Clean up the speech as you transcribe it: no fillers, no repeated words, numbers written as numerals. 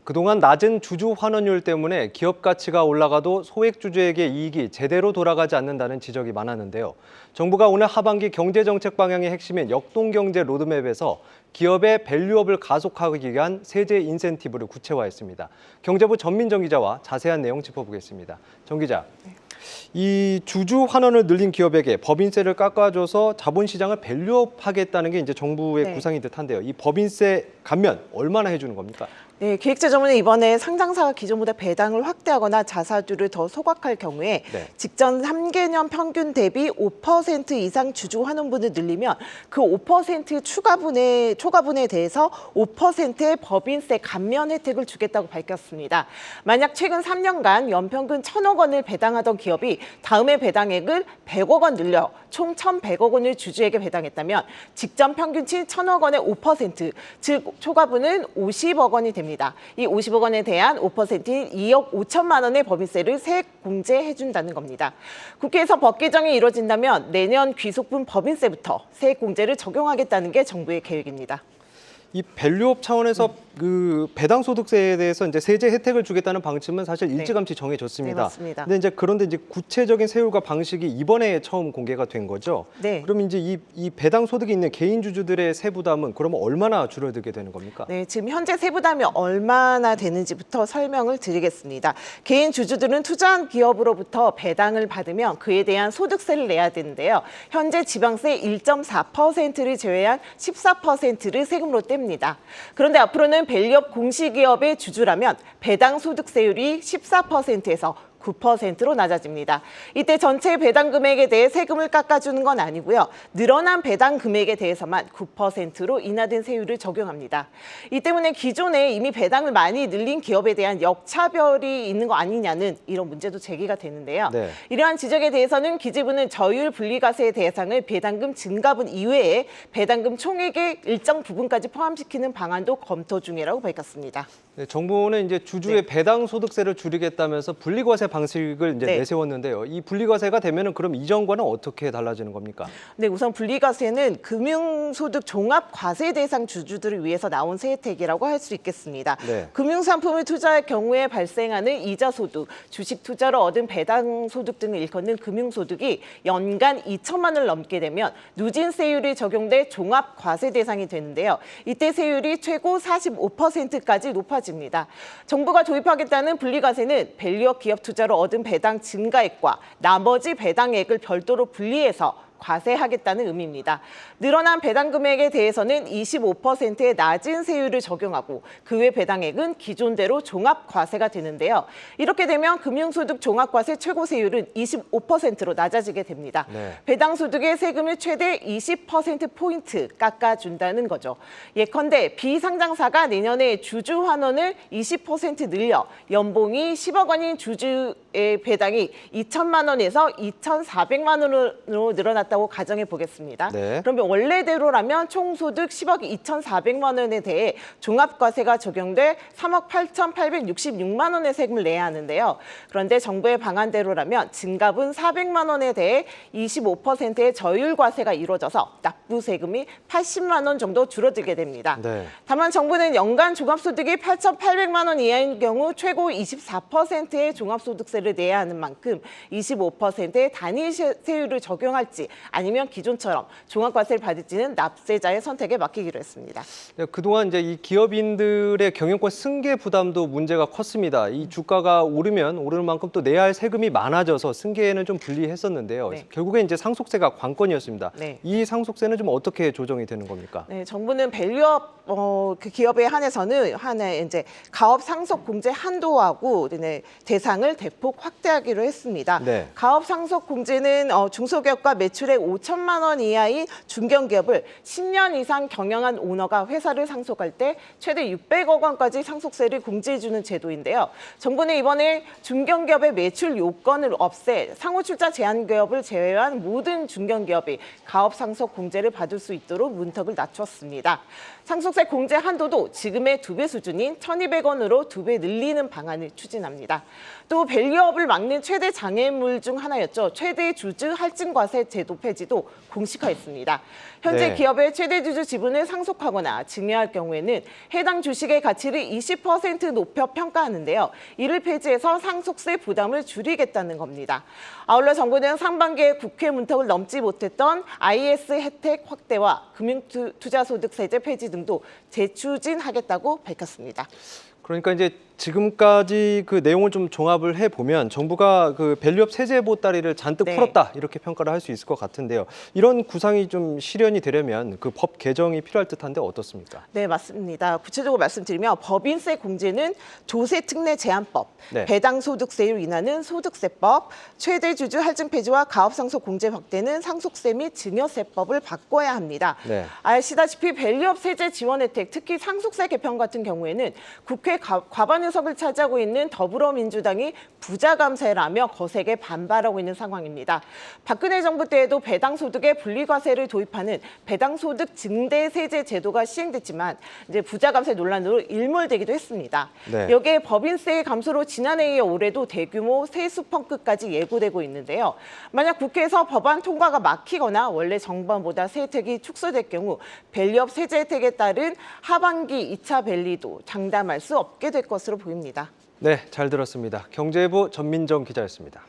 그동안 낮은 주주 환원율 때문에 기업 가치가 올라가도 소액 주주에게 이익이 제대로 돌아가지 않는다는 지적이 많았는데요. 정부가 오늘 하반기 경제정책 방향의 핵심인 역동경제 로드맵에서 기업의 밸류업을 가속하기 위한 세제 인센티브를 구체화했습니다. 경제부 전민정 기자와 자세한 내용 짚어보겠습니다. 정 기자. 이 주주 환원을 늘린 기업에게 법인세를 깎아줘서 자본시장을 밸류업하겠다는 게 이제 정부의 구상인 듯한데요. 이 법인세 감면 얼마나 해주는 겁니까? 네, 기획재정부는 이번에 상장사가 기존보다 배당을 확대하거나 자사주를 더 소각할 경우에 직전 3개년 평균 대비 5% 이상 주주 환원분을 늘리면 그 5% 초과분에 대해서 5%의 법인세 감면 혜택을 주겠다고 밝혔습니다. 만약 최근 3년간 연평균 1,000억 원을 배당하던 기업이 다음해 배당액을 100억 원 늘려 총 1,100억 원을 주주에게 배당했다면 직전 평균치 1,000억 원의 5%, 즉 초과분은 50억 원이 됩니다. 이 50억 원에 대한 5%인 2억 5천만 원의 법인세를 세액 공제해준다는 겁니다. 국회에서 법 개정이 이루어진다면 내년 귀속분 법인세부터 세액 공제를 적용하겠다는 게 정부의 계획입니다. 이 밸류업 차원에서 그 배당 소득세에 대해서 이제 세제 혜택을 주겠다는 방침은 사실 일찌감치 정해졌습니다. 네, 맞습니다. 그런데 이제 구체적인 세율과 방식이 이번에 처음 공개가 된 거죠. 네. 그럼 이제 이 배당 소득이 있는 개인 주주들의 세부담은 그러면 얼마나 줄어들게 되는 겁니까? 네, 지금 현재 세부담이 얼마나 되는지부터 설명을 드리겠습니다. 개인 주주들은 투자한 기업으로부터 배당을 받으면 그에 대한 소득세를 내야 되는데요. 현재 지방세 1.4%를 제외한 14%를 세금으로 뗍니다. 그런데 앞으로는 밸류업 공시기업의 주주라면 배당 소득세율이 14%에서 9%로 낮아집니다. 이때 전체 배당 금액에 대해 세금을 깎아주는 건 아니고요. 늘어난 배당 금액에 대해서만 9%로 인하된 세율을 적용합니다. 이 때문에 기존에 이미 배당을 많이 늘린 기업에 대한 역차별이 있는 거 아니냐는 이런 문제도 제기가 되는데요. 이러한 지적에 대해서는 기재부는 저율 분리과세 대상을 배당금 증가분 이외에 배당금 총액의 일정 부분까지 포함시키는 방안도 검토 중이라고 밝혔습니다. 네, 정부는 이제 주주의 배당 소득세를 줄이겠다면서 분리과세 방식을 이제 내세웠는데요. 이 분리과세가 되면은 그럼 이전과는 어떻게 달라지는 겁니까? 네, 우선 분리과세는 금융소득 종합과세 대상 주주들을 위해서 나온 세혜택이라고 할 수 있겠습니다. 금융상품을 투자할 경우에 발생하는 이자 소득, 주식 투자로 얻은 배당 소득 등을 일컫는 금융소득이 연간 2천만 원을 넘게 되면 누진세율이 적용돼 종합과세 대상이 되는데요. 이때 세율이 최고 45%까지 높아집니다. 정부가 도입하겠다는 분리과세는 밸류업 기업 투자로 얻은 배당 증가액과 나머지 배당액을 별도로 분리해서 과세하겠다는 의미입니다. 늘어난 배당 금액에 대해서는 25%의 낮은 세율을 적용하고 그 외 배당액은 기존대로 종합과세가 되는데요. 이렇게 되면 금융소득 종합과세 최고세율은 25%로 낮아지게 됩니다. 배당소득의 세금을 최대 20%포인트 깎아준다는 거죠. 예컨대 비상장사가 내년에 주주 환원을 20% 늘려 연봉이 10억 원인 주주의 배당이 2천만 원에서 2,400만 원으로 늘어났다고 가정해 보겠습니다. 그러면 원래대로라면 총소득 10억 2,400만 원에 대해 종합과세가 적용돼 3억 8,866만 원의 세금을 내야 하는데요. 그런데 정부의 방안대로라면 증가분 400만 원에 대해 25%의 저율과세가 이루어져서 납부 세금이 80만 원 정도 줄어들게 됩니다. 다만 정부는 연간 종합소득이 8,800만 원 이하인 경우 최고 24%의 종합소득세를 내야 하는 만큼 25%의 단위 세율을 적용할지 아니면 기존처럼 종합과세를 받을지는 납세자의 선택에 맡기기로 했습니다. 그동안 이제 이 기업인들의 경영권 승계 부담도 문제가 컸습니다. 이 주가가 오르면 오르는 만큼 또 내야 할 세금이 많아져서 승계에는 좀 불리했었는데요. 결국에 이제 상속세가 관건이었습니다. 이 상속세는 좀 어떻게 조정이 되는 겁니까? 정부는 밸류업 그 기업에 한해서는 이제 가업 상속 공제 한도하고 대상을 대폭 확대하기로 했습니다. 가업 상속 공제는 중소기업과 매출액 5천만 원 이하인 중견기업을 10년 이상 경영한 오너가 회사를 상속할 때 최대 600억 원까지 상속세를 공제해주는 제도인데요. 정부는 이번에 중견기업의 매출 요건을 없애 상호출자 제한기업을 제외한 모든 중견기업이 가업 상속 공제를 받을 수 있도록 문턱을 낮췄습니다. 상속세 공제 한도도 지금의 2배 수준인 1,200원으로 2배 늘리는 방안을 추진합니다. 또 밸류업을 막는 최대 장애물 중 하나였죠. 최대 주주 할증과세 제도 제도 폐지도 공식화했습니다. 현재 네. 기업의 최대 주주 지분을 상속하거나 증여할 경우에는 해당 주식의 가치를 20% 높여 평가하는데요. 이를 폐지해서 상속세 부담을 줄이겠다는 겁니다. 아울러 정부는 상반기에 국회 문턱을 넘지 못했던 IS 혜택 확대와 금융투자소득세제 폐지 등도 재추진하겠다고 밝혔습니다. 그러니까 이제 지금까지 그 내용을 좀 종합을 해보면 정부가 그 밸류업 세제 보따리를 잔뜩 네. 풀었다 이렇게 평가를 할 수 있을 것 같은데요. 이런 구상이 좀 실현이 되려면 그 법 개정이 필요할 듯한데 어떻습니까? 네, 맞습니다. 구체적으로 말씀드리면 법인세 공제는 조세특례 제한법, 네. 배당소득세율 인하는 소득세법, 최대 주주 할증 폐지와 가업상속 공제 확대는 상속세 및 증여세법을 바꿔야 합니다. 네. 아시다시피 밸류업 세제 지원 혜택, 특히 상속세 개편 같은 경우에는 국회 과반 의석을 차지하고 있는 더불어민주당이 부자 감세라며 거세게 반발하고 있는 상황입니다. 박근혜 정부 때에도 배당소득에 분리과세를 도입하는 배당소득 증대세제 제도가 시행됐지만 이제 부자 감세 논란으로 일몰되기도 했습니다. 네. 여기에 법인세 감소로 지난해에 올해도 대규모 세수 펑크까지 예고되고 있는데요. 만약 국회에서 법안 통과가 막히거나 원래 정부안보다 세 혜택이 축소될 경우 밸류업 세제 혜택에 따른 하반기 2차 밸리도 장담할 수 없게 될 것으로 보입니다. 네, 잘 들었습니다. 경제부 전민정 기자였습니다.